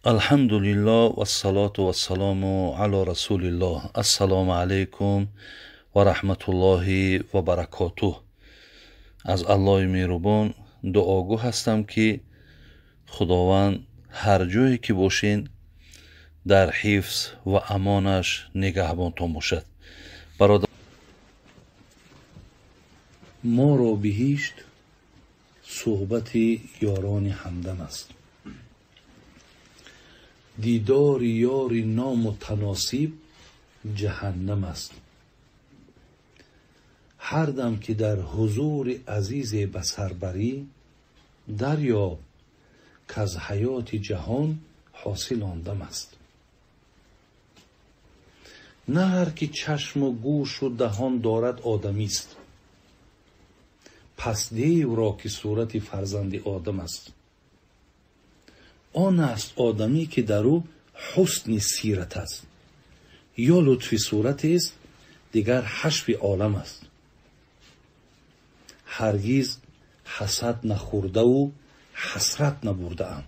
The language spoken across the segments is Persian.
الحمدلله و الصلاة و السلام علی رسول الله. السلام علیکم و رحمت الله و برکاته. از الله مهربان دعاگو هستم که خداوند هر جایی که باشین در حفظ و امانش نگهبانتان باشد. برادر ما را بهشت صحبت یاران همدم است. دیدار یار نامتناسب جهنم است. هر دم که در حضور عزیز بسر بری، دریاب که از حیات جهان حاصل آن دم است. نه هر که چشم و گوش و دهان دارد آدمی است، پس دیو را که صورت فرزند آدم است. آن است آدمی که در او حسن سیرت است، یا لطف صورت است، دیگر حشو عالم است. هرگز حسد نخورده و حسرت نبرده ام،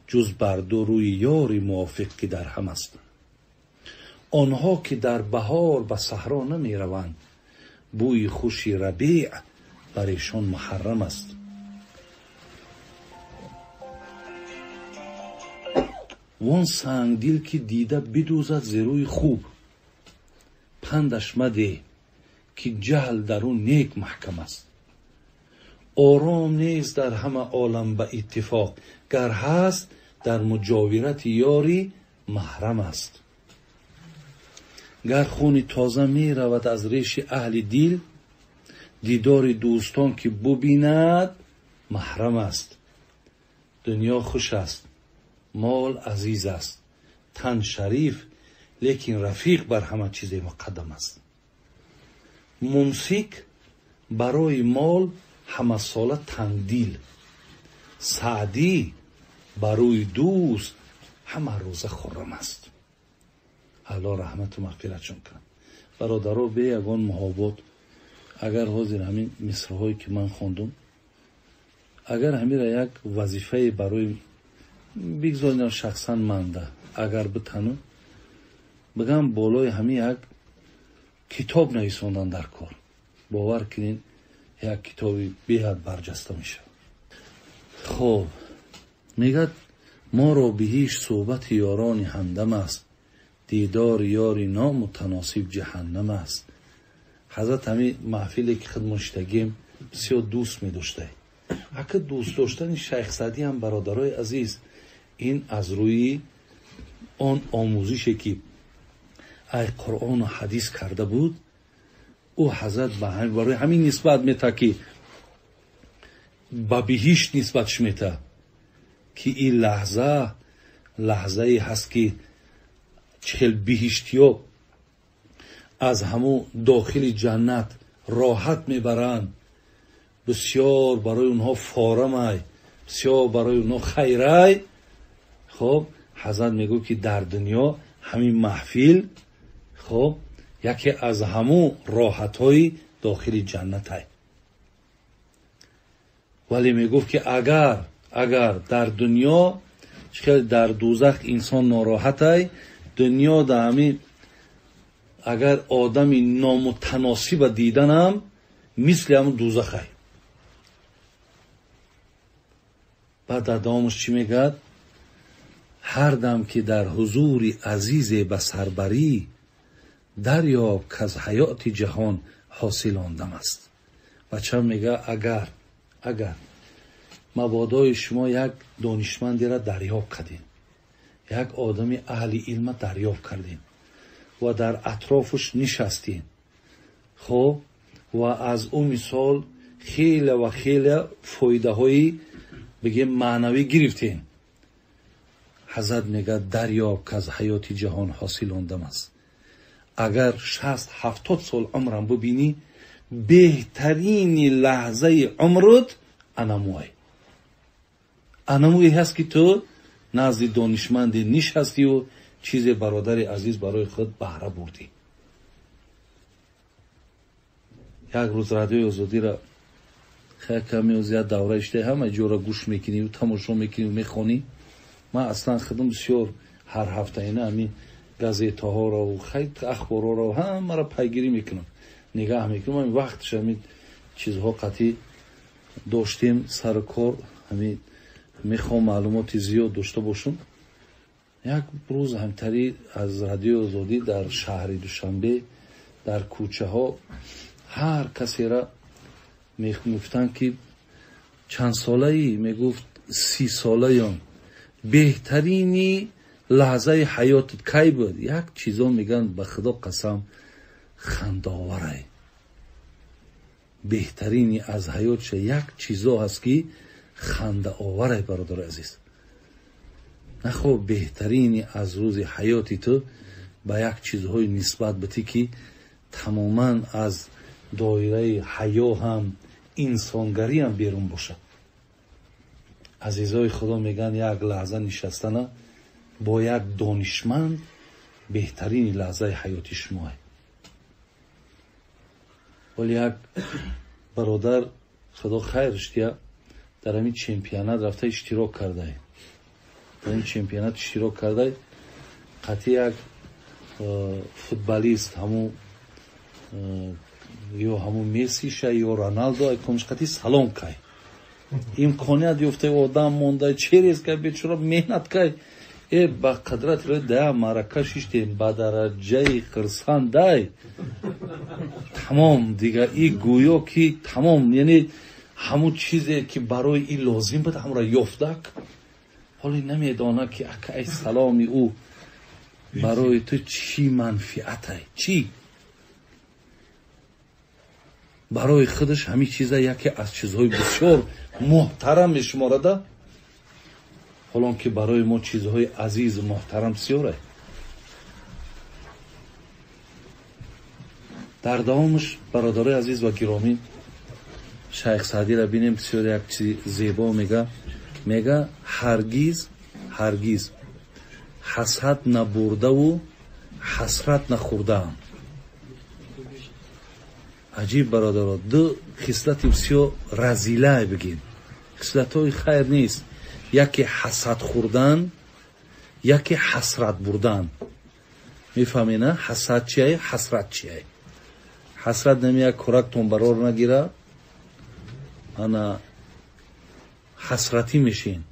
جز بر دو روی یار موافق که در هم است. آنها که در بهار به صحرا نمی روند، بوی خوش ربیع بر ایشان محرم است. وان سنگ دل که دیده بدوزد ز روی خوب، پندش مده که جهل در اون نیک محکم است. آرام نیست در همه عالم به اتفاق، گر هست در مجاورت یاری محرم است. گر خون تازه می رود از ریش اهل دل، دیدار دوستان که ببیند محرم است. دنیا خوش است، مال عزیز است، تن شریف، لیکن رفیق بر همه چیز مقدم است. ممسک برای مال همه ساله تنگدیل، سعدی برای دوست همه روزه خرم است. الله رحمت و مغفرتشون کن. برادرها به یگان محبت، اگر حاضر همین مصرهایی که من خوندم، اگر همین را یک وظیفه برای بگذارین شخصا منده، اگر بتانم بگم بالای همین یک کتاب نویسوندن در کار، باور کنین یک کتابی بیاد برجسته میشه. خب میگه ما را بهشت صحبت یاران همدم است، دیدار یاری نامتناسب جهنم است. حضرت همین محفلی که خدمتشتگیم بسیار دوست می داشته. اگه دوست داشتن شیخ سعدی هم برادرای عزیز، این از روی آن آموزشی که ای قرآن و حدیث کرده بود، او حضرت برای همین نسبت میتا که با بهشت نسبتش میتا که این لحظه هست که چهل بهشتیاب از همون داخل جنت راحت میبرند. بسیار برای اونها فارمه، بسیار برای اونها خیره. خب حضرت میگو که در دنیا همین محفل خب یکی از همون راحت های داخل جنت های. ولی میگفت که اگر در دنیا در دوزخ انسان ناراحت های، دنیا در همین اگر آدمی نامتناسب دیدنم مثل همون دوزخ های. بعد ادامش چی میگه؟ هر دم که در حضور عزیز بسر بری، دریاب که از حیات جهان حاصل آن دم است. بچه میگه اگر مبادای شما یک دانشمندی را دریاب کردین، یک آدمی اهل علم دریاب کردین و در اطرافش نشستین، خب و از اون مثال خیلی و خیلی فایده های بگیم معنوی گرفتین، حضرت میگه دریاب که از حیات جهان حاصل آن دم است. اگر 60-70 سال عمرم ببینی، بهترین لحظه عمرت انموی هست که تو نزد دانشمند نشستی و چیز برادر عزیز برای خود بهره بردی. یک روز رادیو آزادی را خیلی کمی و زیاد دوره اشته همه جورا گوش میکنی و تماشا میکنی و میخونی. من اصلا خودم بسیار هر هفته اینا همین گازیتا ها را و خیلی اخبار ها را همه را پیگیری میکنم، نگاه میکنم. همین وقتش همین چیزها قطعی داشتیم سر کار، همین میخوام معلومات زیاد داشته باشم. یک روز همتری از رادیو آزادی در شهر دوشنبه در کوچه ها هر کسی را میگفتن که چند ساله ای، میگفت 30 ساله ام، بهترینی لحظه حیاتت کی بود؟ یک چیزا میگن به خدا قسم خنداوره. بهترینی از حیاتش یک چیزا هست که خنده آوره. برادر عزیز، نخو بهترینی از روز حیاتی تو به یک چیزهای نسبت بدی که تماما از دایره حیا هم انسانگری هم بیرون باشه. عزیزای خدا میگن یک لحظه نشستن با یک دانشمند بهترین لحظه حیاتی شماه. ولی یک برادر خدا خیرش دیا در همین چمپیونات رفته اشتراک کرده. در این چمپیونات اشتراک کرده، قطعی یک فوتبالیست همون یا همون میسی شه یا رونالدو ایکونش قطعی سلام که امکانیت یفته آدم مونده چیریز که بیچاره مهنت که با قدرت رو ده مرکه شیشتیم با درجه خرسان ده تمام دیگه. این گویا که تمام، یعنی همون چیزی که برای این لازم بود همون را یفتک، حالی نمیدانه که ای سلامی او برای تو چی منفعته، چی برای خودش همین چیزه یکی از چیزهای بسیار محترم میشمارده، حالان که برای ما چیزهای عزیز محترم بسیاره. در دوامش برادر عزیز و گرامی شیخ سعدی را بینیم بسیار یک چیز زیبا میگه هرگیز حسد نبرده و حسرت نخورده. عجیب برادران، دو خصلت بسیار رذیله بگیم، خصلت های خیر نیست. یکی حسد خوردن، یکی حسرت بردن. میفهمی نه؟ حسد چیه؟ حسرت چیه؟ حسرت نمیه کرک تون برار نگیره، انا حسرتی میشین.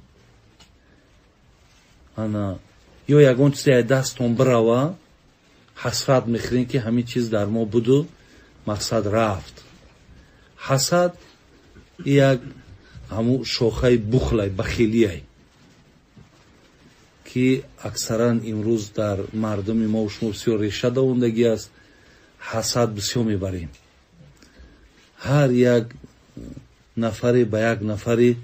انا یا یگون چیزی دستون براوه حسرت میخرین که همین چیز در ما بودو مقصد رفت. حسد یک همون شاخه بخل بخیلیه که اکثرا امروز در مردم ما و شما بسیار ریشه دوندگی است. حسد بسیار میبریم، هر یک نفری به یک نفری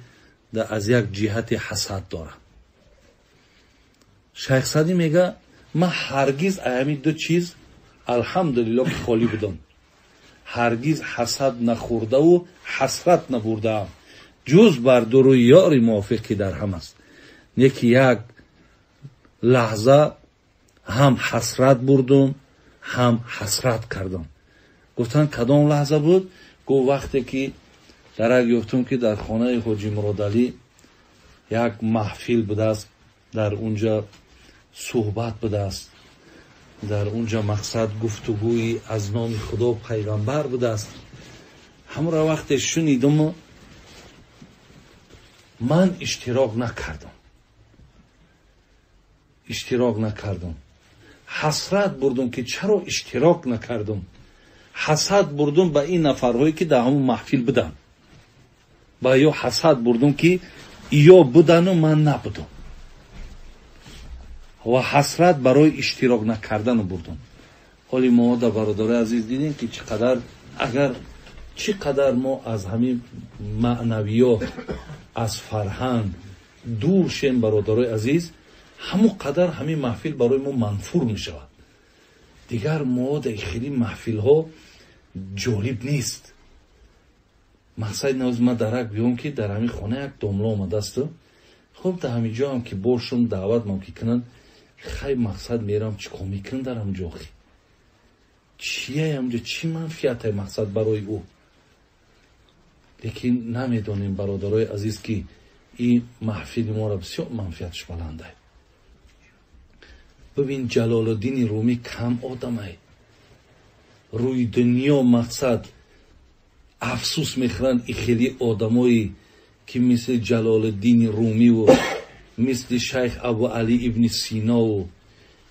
از یک جهت حسد داره. شیخ سعدی میگه من هرگز همین دو چیز الحمدلله که خالی بودم، هرگز حسد نخورده و حسرت نبردم جز بر دو یار موافق که در هم است. یکی یک لحظه هم حسرت بردم هم حسرت کردم. گفتن کدام لحظه بود؟ گفت وقتی که درک یافتم که در خانه حاجی مراد علی یک محفل بوده است، در اونجا صحبت بوده است، در اونجا مقصد گفتگوی از نام خدا پیغمبر بوده است. همون را وقتی شنیدم من اشتراک نکردم، حسرت بردم که چرا اشتراک نکردم، حسد بردم به این نفرهایی که در همون محفل بودن، با یا حسد بردم که یا بودن و من نبودم، و حسرت برای اشتراک نکردن بردم. حالی ما در برادر عزیز دیدیم که چقدر ما از همین معنویات از فرهنگ دور شیم برادر عزیز، همون قدر همین محفل برای ما منفور می شود. دیگر ما در خیلی محفل ها جالب نیست. مقصد نوز ما درک بیام که در همین خانه یک داملا آمده است، خب در همین جا هم که باشم دعوت ما که کنن، خیلی مقصد میرم چیکار میکنن در همجا، چیه همجا، چی منفیت های مقصد برای او. لیکن نمیدانیم برادرای عزیز که این محفل ما را بسیار منفعتش بلنده. ببین جلال الدین رومی کم آدمه روی دنیا، مقصد افسوس میخورن این خیلی آدمایی که مثل جلال الدین رومی و مثل شیخ ابو علی ابن سینا و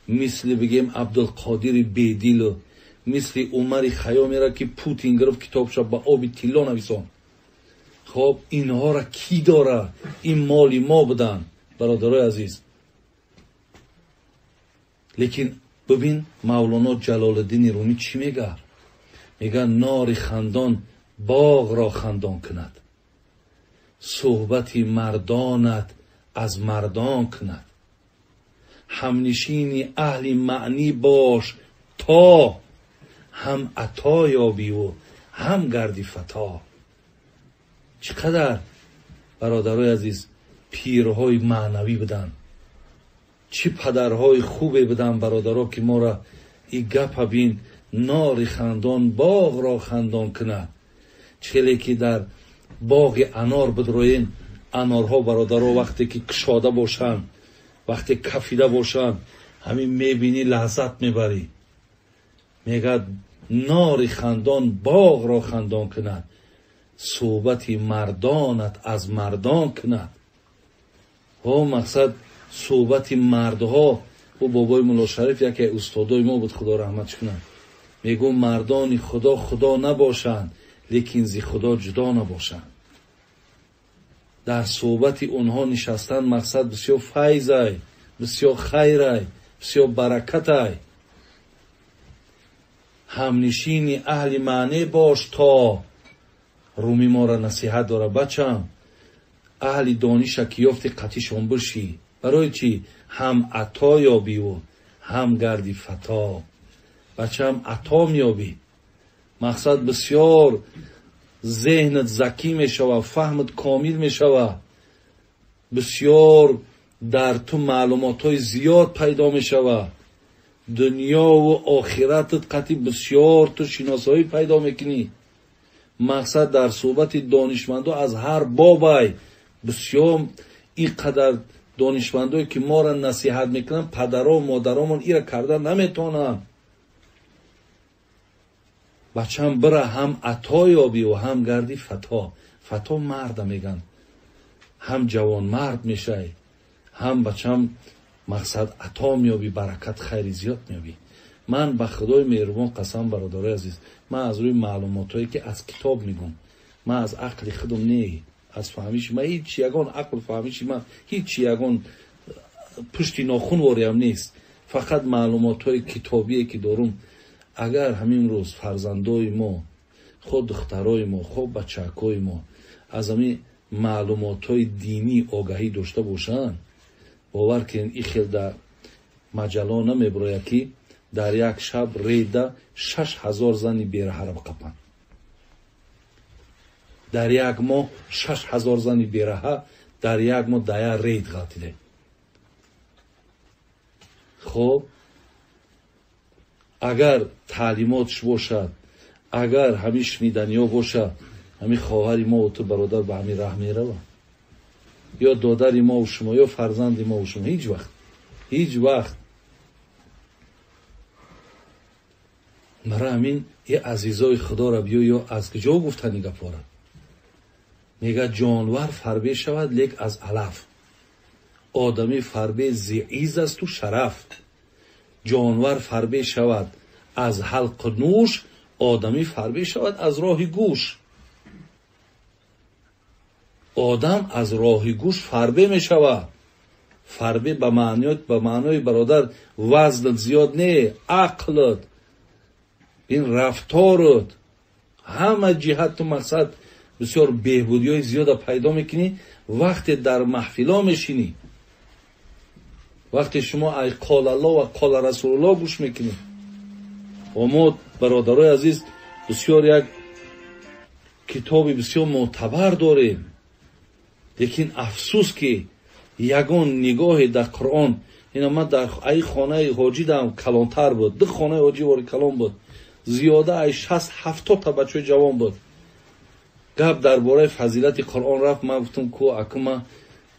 مثل بگیم عبدالقادر بیدیل و مثل عمر خیامی را که پوتین گرفت کتابش با آب طلا نویسان. خب اینها را کی داره؟ این مالی ما بدن برادرای عزیز. لیکن ببین مولانا جلال الدین رومی چی میگه؟ میگه نار خندان باغ را خندان کند، صحبت مردانت از مردان کند، همنشین اهل معنی باش تا هم عطا یابی و هم گردی فتا. چقدر برادرای عزیز پیرهای معنوی بدن، چی پدرهای خوبه بدن برادرها که ما را ای گپ بین نار خندان باغ را خندان کند. چلی که در باغ انار بدروین، انارها برادرها وقتی که کشاده باشن، وقتی کفیده باشن، همین میبینی لذت میبری. میگه نار خندان باغ را خندان کند، صحبت مردانت از مردان کند. ها مقصد صحبت مردها. و بابای مولا شریف یکی استادای ما بود، خدا رحمتش کنه، میگو مردان خدا خدا نباشند لیکن زی خدا جدا نباشند. در صحبت اونها نشستن مقصد بسیار فیضه، بسیار خیره، بسیار برکته. همنشین اهل معنی باش تا رومی ما را نصیحت داره بچم اهل دانش که یافتی قطیشون بشی. برای چی؟ هم عطا یابی و هم گردی فتا. بچم عطا میابی، مقصد بسیار ذهنت ذکی میشوه، فهمت کامل میشوه، بسیار در تو معلومات های زیاد پیدا میشوه، دنیا و آخرتت قطعی بسیار تو شناسایی پیدا میکنی. مقصد در صحبت دانشمندو از هر بابای بسیار اینقدر دانشمندایی که ما را نصیحت میکنن پدرها و مادرامون ایرا کردن نمیتونن. بچم بره هم عطا یابی و هم گردی فتا. فتا مرد میگن، هم جوان مرد میشه، هم بچم مقصد عطا میابی، برکت خیری زیاد میابی. من به خدای مهربان قسم برادرای عزیز، من از روی معلوماتایی که از کتاب میگم، من از عقل خودم نه، از فهمیش من هیچ یگان عقل فهمیش من هیچ یگان پشتی ناخون واریم نیست، فقط معلوماتای کتابیه که دارم. اگر همین روز فرزندای ما، خود دخترای ما، خود بچکای ما از همین معلوماتای دینی آگاهی داشته باشن، باور کن این خیلی در مجله نمیبره که در یک شب ریده 6000 زنی بیرهه را بقپن. در یک ماه 6000 زنی بیرهه در یک ماه دایا رید غلطیده. خب اگر تعلیماتش باشد، اگر همین شنیدنی ها باشد، همین خواهری ما و تو برادر به همین راه میروه، یا دادر ما و شما یا فرزند ما و شما، هیچ وقت مرا همین یه عزیزای خدا را بیا یا از کجا گفتن این گپ را؟ میگه جانور فربه شود لیک از علف، آدمی فربه زیعیز است و شرف. جانور فربه شود از حلق نوش، آدمی فربه شود از راه گوش. آدم از راه گوش فربه می شود. فربه به معنای برادر وزنت زیاد نه، عقلت، این رفتارت، همه جهت تو مقصد بسیار بهبودی های زیاد پیدا میکنی وقتی در محفلا میشینی، وقتی شما ای قال الله و قال رسول الله گوش میکنی. و ما برادرای عزیز بسیار یک کتابی بسیار معتبر داریم، لیکن افسوس که یگان نگاه در قرآن، اینا من در ای خانه حاجی دارم کلانتر بود، ده خانه حاجی واری کلان بود، زیاده ای 60-70 تا بچه جوان بود. گپ درباره فضیلت قرآن رفت، من گفتم کو اکما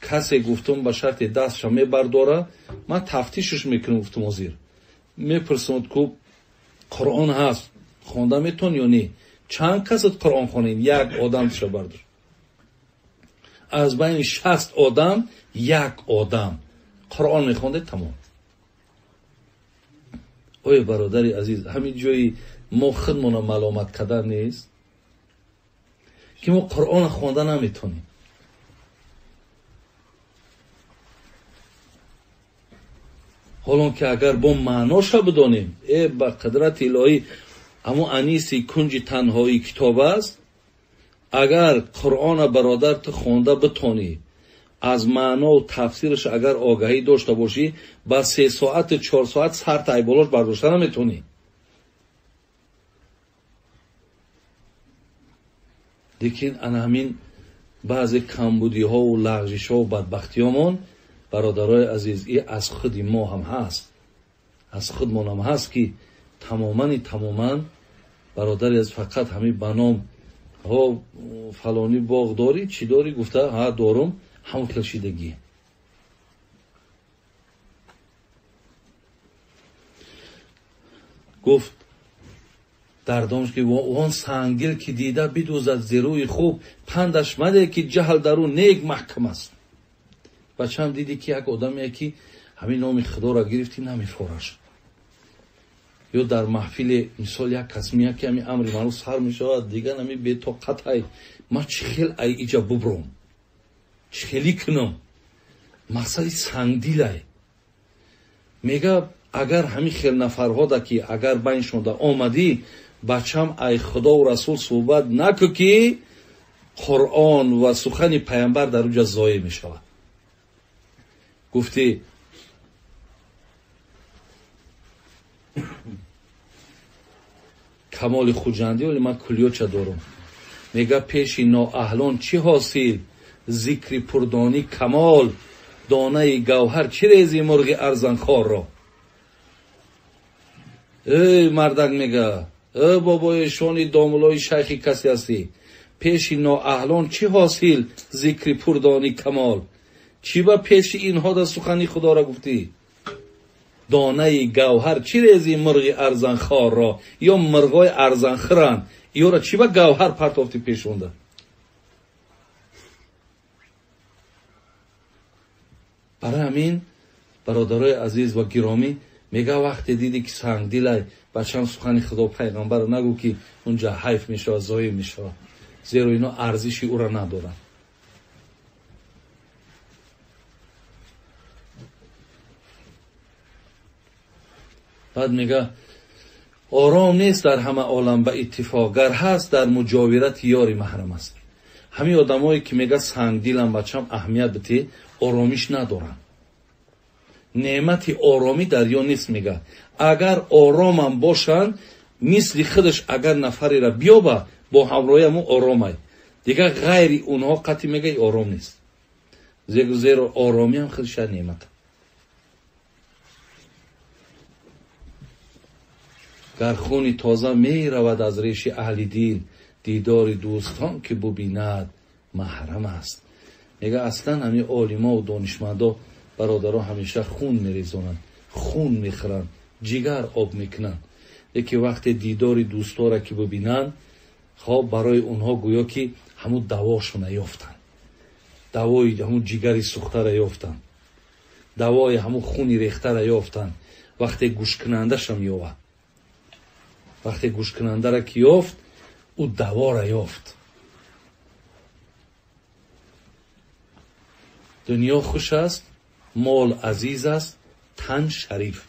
کسی گفتم به شرط دستش میبرداره، من تفتیشش میکنم. گفتم وزیر میپرسم که قرآن هست خونده میتون یا نه؟ چند کست قرآن خونین؟ یک آدم تشو بردار. از بین 60 آدم یک آدم قرآن میخونده. تمام. اوی برادری عزیز، همین جایی ما خودمون ملامت کردن نیست که ما قرآن خونده نمیتونیم؟ حالا که اگر با معناشا بدانیم، با قدرت الهی اما انیسی کنج تنهایی کتاب است، اگر قرآن برادر تو خونده بتونی، از معنا و تفسیرش اگر آگاهی داشته باشی، با 3 ساعت 4 ساعت سر تایبالاش برداشته نمیتونی. لیکن انا همین بعضی کمبودی ها و لغزش ها و بدبختی هامون برادرای عزیز، این از خود ما هم هست، از خودمون هم هست که تماما برادری از فقط همین بنام ها فلانی باغ داری چی داری؟ گفته ها دارم. همون کلشیدگی. گفت در دامش که وان سنگل که دیده بدوزد زیروی خوب، پندش مده که جهل درو نیک محکم است. بچه هم دیدی که یک آدمی که همین نام خدا را گرفتی نمیفورش، یا در محفل مثال یک کس میاد که همین امر معروف سر میشود دیگه نمی به طاقت های ما چخیل ای ایجا ببرم چخیلی کنم. مقصد سنگدیل ای میگه اگر همین خیل نفرها دا که اگر بینشون دا آمدی، بچم ای خدا و رسول صحبت نکو که قرآن و سخن پیامبر در اونجا ضایع میشود. گفتی کمال خوجندی ولی من کلیو چه دارم. میگه پیش نااهلان چی حاصل؟ ذکر پردانی کمال، دانه گوهر چی ریزی مرغ ارزن خار را. ای مردک میگه ای بابای شانی داملای شیخی کسی هستی، پیش نااهلان چی حاصل؟ ذکر پردانی کمال. چی با پیش اینها دا سخنی خدا را گفتی؟ دانه گوهر چی ریزی مرغ ارزن خار را، یا مرغای ارزن خرن یا را چی با گوهر پرتافتی پیشونده؟ برای همین برادرای عزیز و گرامی میگه وقتی دیدی که سنگ دیلای بچم سخن خدا پیغمبر رو نگو که اونجا حیف میشه و ضایع میشه، زیرا اینا ارزشی او را ندارن. بعد میگه آرام نیست در همه عالم به اتفاق، گر هست در مجاورت یاری محرم است. همین آدمایی که میگه سنگ دیلم بچم اهمیت بده، آرامیش ندارن. نعمت آرامی دریا نیست. میگه اگر آرامم باشن، مثل خودش اگر نفری را بیابه با همراهی همون آرامه دیگه، غیر اونها قطعی میگه آرام نیست. زیرا آرامی هم خودش نعمت. گر خونی تازه می رود از ریش اهل دین، دیدار دوستان که ببیند محرم است. میگه اصلا همین عالما و دانشمندا برادرها همیشه خون میریزونن، خون میخورن، جگر آب میکنن. یکی وقت دیدار دوستا را که ببینن، خب برای اونها گویا که همون دواشون یافتن، دوای همون جگری سوخته را یافتن، دوای همون خونی ریخته را یافتن. وقتی گوش کننده شم یافت، وقتی گوش کننده را که یافت، او دوا را یافت. دنیا خوش است، مال عزیز است، تن شریف،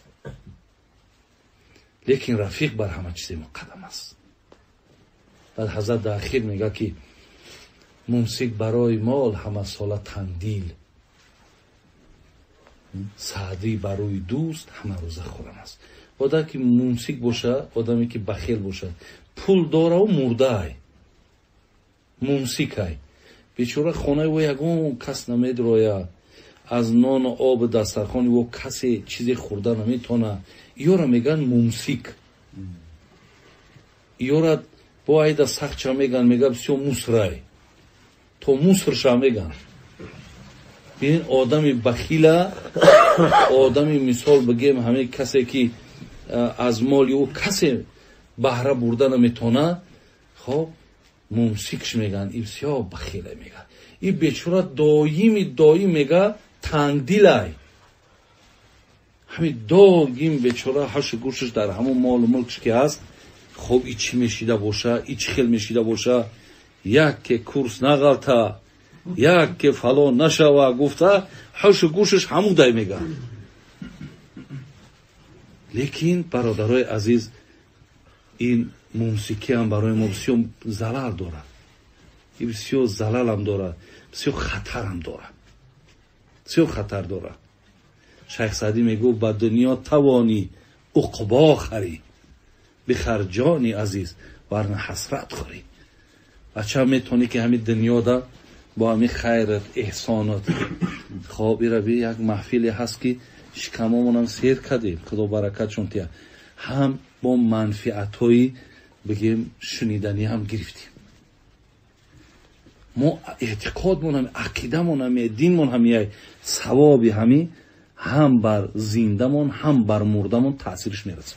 لیکن رفیق بر همه چیز مقدم است. بعد حضرت در اخیر میگه که ممسک برای مال همه ساله تندیل، سعدی برای دوست همه روزه خورم است. آدمی که ممسک باشه، آدمی که بخیل باشه، پول داره و مرده ای، ممسک ای، بیچاره خانه و یگون کس نمیدرویه، از نان و آب دسترخوان و کسی چیزی خورده نمیتونه. یورا میگن ممسک. یورا با ایده سخت چه میگن؟ میگن بسیار موسرای تو موسر شا میگن. ببین آدمی بخیله، آدمی مثال بگیم همه کسی که از مال او کسی بهره برده نمیتونه، خب ممسکش میگن، این بسیار بخیله میگن. این بیچاره دایم میگه تنگ دیلای، همین دایم بیچاره هش گوشش در همون مال و ملکش که هست. خب ای چی میشیده باشه، ای چی خیل میشیده باشه، یک که کورس نغلطه، یک که فلان نشوه گفته، هش گوشش همون دای میگه. لیکن برادرای عزیز، این موسیقی هم برای ما بسیار ضرر داره، این بسیار ضرر هم داره، بسیار خطر هم داره، بسیار خطر داره. شیخ سعدی میگو با دنیا توانی عقبا خری، بخر جانی عزیز ورنه حسرت خوری. بچه میتونی که همین دنیا دا با همین خیرت احسانات خوابی رو بی یک محفیلی هست که شکمامون هم سیر کردیم، خدا برکت چون تیا هم با منفعت های بگیم شنیدنی هم گرفتیم. ما اعتقادمون هم، عقیدمون هم، دینمون هم ثوابی همی هم بر زندمون هم بر مردمون تأثیرش میرسه.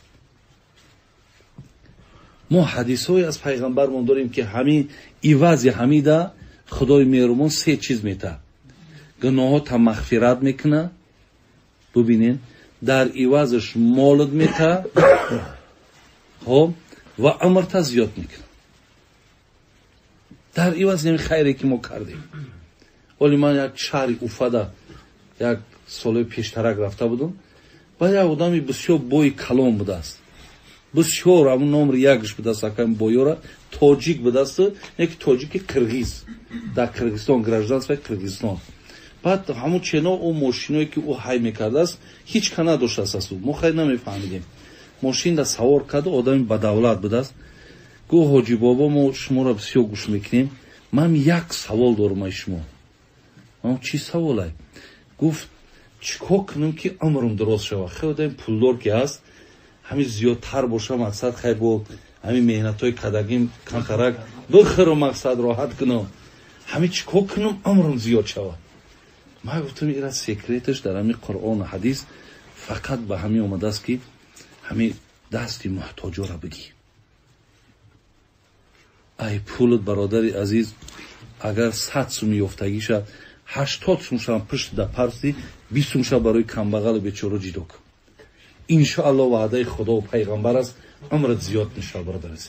ما حدیث های از پیغمبرمون داریم که همین ایوازی همیده خدای مهربان سه چیز میده: گناه تا مغفرت میکنه، ببینین در ایوازش مالت میده، خب و عمرت زیاد میکنه. در ایواز نمی خیری که ما کردیم. ولی من یک شهری اوفاده یک سال پیشترک رفته بودم، با یک آدمی بسیار بوی کلام بوده است، بسیار همون نمر یکش بوده است، اکم بویورا تاجیک بوده است، یک تاجیک کرگیز در کرگیستان گرجدان است و کرگیستان. بعد همون چنا او ماشینایی که او های میکرده است هیچ کنه داشته است، ما خیلی نمیفهمیدیم. ماشین در سوار کرده، آدمی بدولت بوده است. گو حاجی بابا ما شما را بسیار گوش میکنیم، من یک سوال دارم از شما. من چی سواله؟ گفت چیکار کنم که عمرم درست شود؟ خیلی پولدار که هست، همین زیادتر باشه مقصد خیلی بود، همین مهنت های کدگیم کمترک بخیر مقصد راحت کنم، همین چیکار کنم عمرم زیاد شود؟ من گفتم ایرا سیکریتش در همین قرآن و حدیث فقط به همین اومده است که همین دستی محتاجا را بگی. ای پولت برادری عزیز اگر 100 سومی یافتگی شد، 80 سومش هم پشت در پرستی، 20 سومش برای کمبغل بیچاره جدا کن. انشاءالله وعده خدا و پیغمبر است، عمرت زیاد میشه برادر عزیز.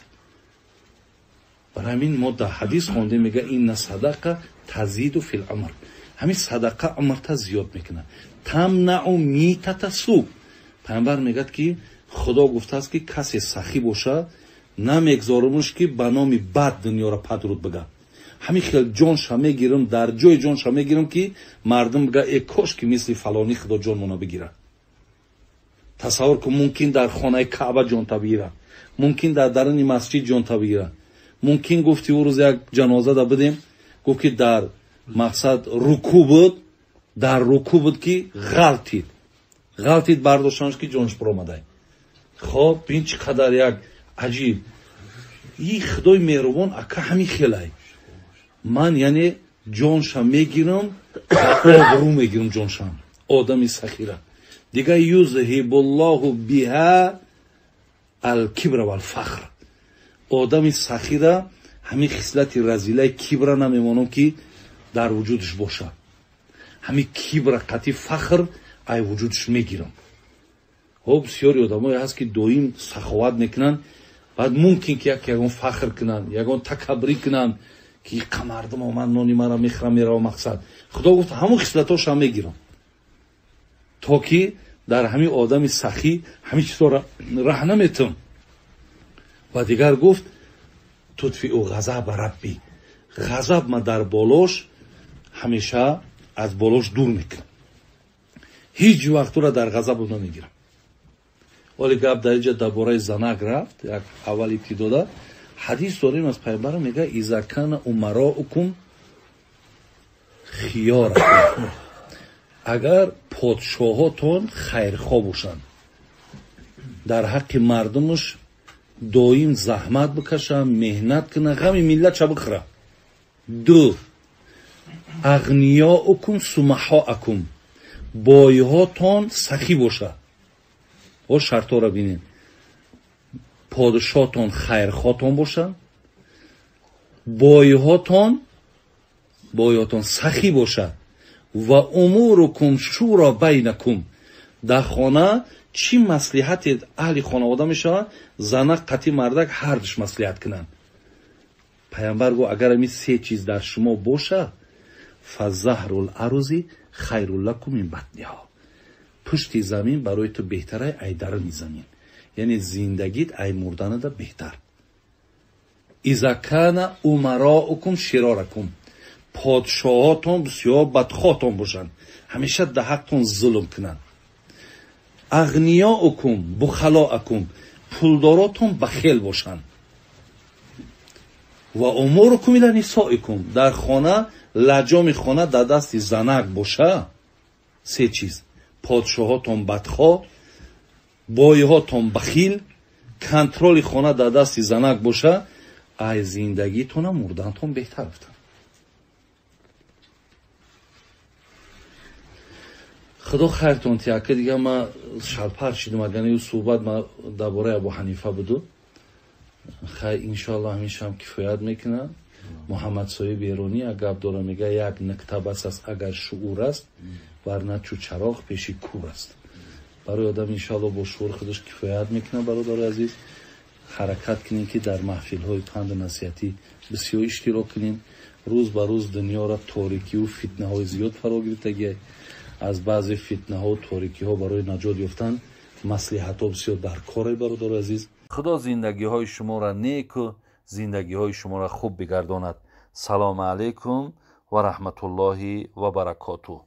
برای همین ما در حدیث خونده میگه این صدقه تزید فی العمر، همین صدقه عمرت زیاد میکنه. تمنع میتت سوء، پیغمبر میگه که خدا گفته است که کسی سخی باشه نمیگذارمش که به نام بد دنیا را پدرود بگه. همین خیلی جانش هم میگیرم، در جای جانش هم میگیرم که مردم بگه ای کاش که مثل فلانی خدا جان منو بگیره. تصور کن ممکن در خانه کعبه جان تا بگیره، ممکن در درون مسجد جان تا بگیره، ممکن گفتی او روز یک جنازه دا بدیم، گفت که در مقصد رکوع بود، در رکوع بود که غلطید برداشتنش که جانش برآمده. خب ببین چقدر یک عجیب. این خدای مهربان اکا همین خیلی من یعنی جانشم میگیرم، آبرو میگیرم جانشم. آدمی سخیره دیگه یذهب الله بها الکبر و الفخر. آدمی سخیره همین خصلت رذیله کبر نمیمانم که در وجودش باشه، همین کبر قطعی فخر ای وجودش میگیرم. خب بسیاری آدمایی هست که دویم سخاوت میکنن، بعد ممکن که یکون فخر کنن، یکون تکبری کنن که مردم من نانی مرا میخرم میره مقصد. خدا گفت همون خصلتاش هم میگیرم تا که در همین آدم سخی همین چیزا را ره نمیتم. و دیگر گفت تطفئ غضب ربی، غضب ما در بالاش همیشه از بالاش دور میکنم، هیچ وقت را در غضب نمیگیرم. ولی گپ در اینجا درباره زنک رفت، یک اول ابتدا حدیث داریم از پیغمبر میگه اذا کان امراؤکم خیارکم، اگر پادشاهاتون خیرخواه باشن، در حق مردمش دائم زحمت بکشن، مهنت کنن، غم ملت چه بخوره. دو اغنیاءکم سمحاءکم، بایهاتان سخی باشه. و شرطا را بینین، پادشاهتان خیرخواهتان باشن، بایهاتان سخی باشه. و امورکم شورا بینکم، در خانه چی مصلحت اهل خانواده میشه، زنک قطی مردک هر دوش مصلحت کنن. پیامبر گفت اگر این سه چیز در شما باشه، فظهر الارض خیر لکم من بطنها، پشت زمین برای تو بهتره ای درون زمین، یعنی زندگیت ای مردن ده بهتر. اذا کان امراؤکم شرارکم، پادشاهاتون بسیار بدخواهتون باشن، همیشه ده حقتون ظلم کنن. اغنیاؤکم بخلاءکم، پولداراتون بخیل باشن. و امورکم الی نسائکم، در خانه لجام خانه در دست زنک باشه. سه چیز، پادشاهاتون بدخواه، بایهاتون بخیل، کنترل خانه در دست زنک باشه، ای زندگیتون مردنتون بهتر افتن. خدا خیرتون تیاکه دیگه ما شلپر شیدم اگر نیو صحبت ما درباره ابو حنیفه بودو، خیلی انشاءالله همیشه هم کفایت میکنه. محمد صاحب ایرانی اگر داره میگه یک نکته بس است اگر شعور است، ورنه چو چراغ پیشی کور است. برای آدم انشاءالله با شعور خودش کفایت میکنه. برادر عزیز حرکت کنیم که در محفل های پند نصیحتی بسیار اشتراک کنیم. روز به روز دنیا را تاریکی و فتنه های زیاد فرا گرفته، از بعضی فتنه ها و تاریکی ها برای نجات یافتن مصلحت ها بسیار در کاره. برادر عزیز خدا زندگی های شما را نیک و زندگی های شما را خوب بگرداند. سلام علیکم و رحمت الله و برکاته.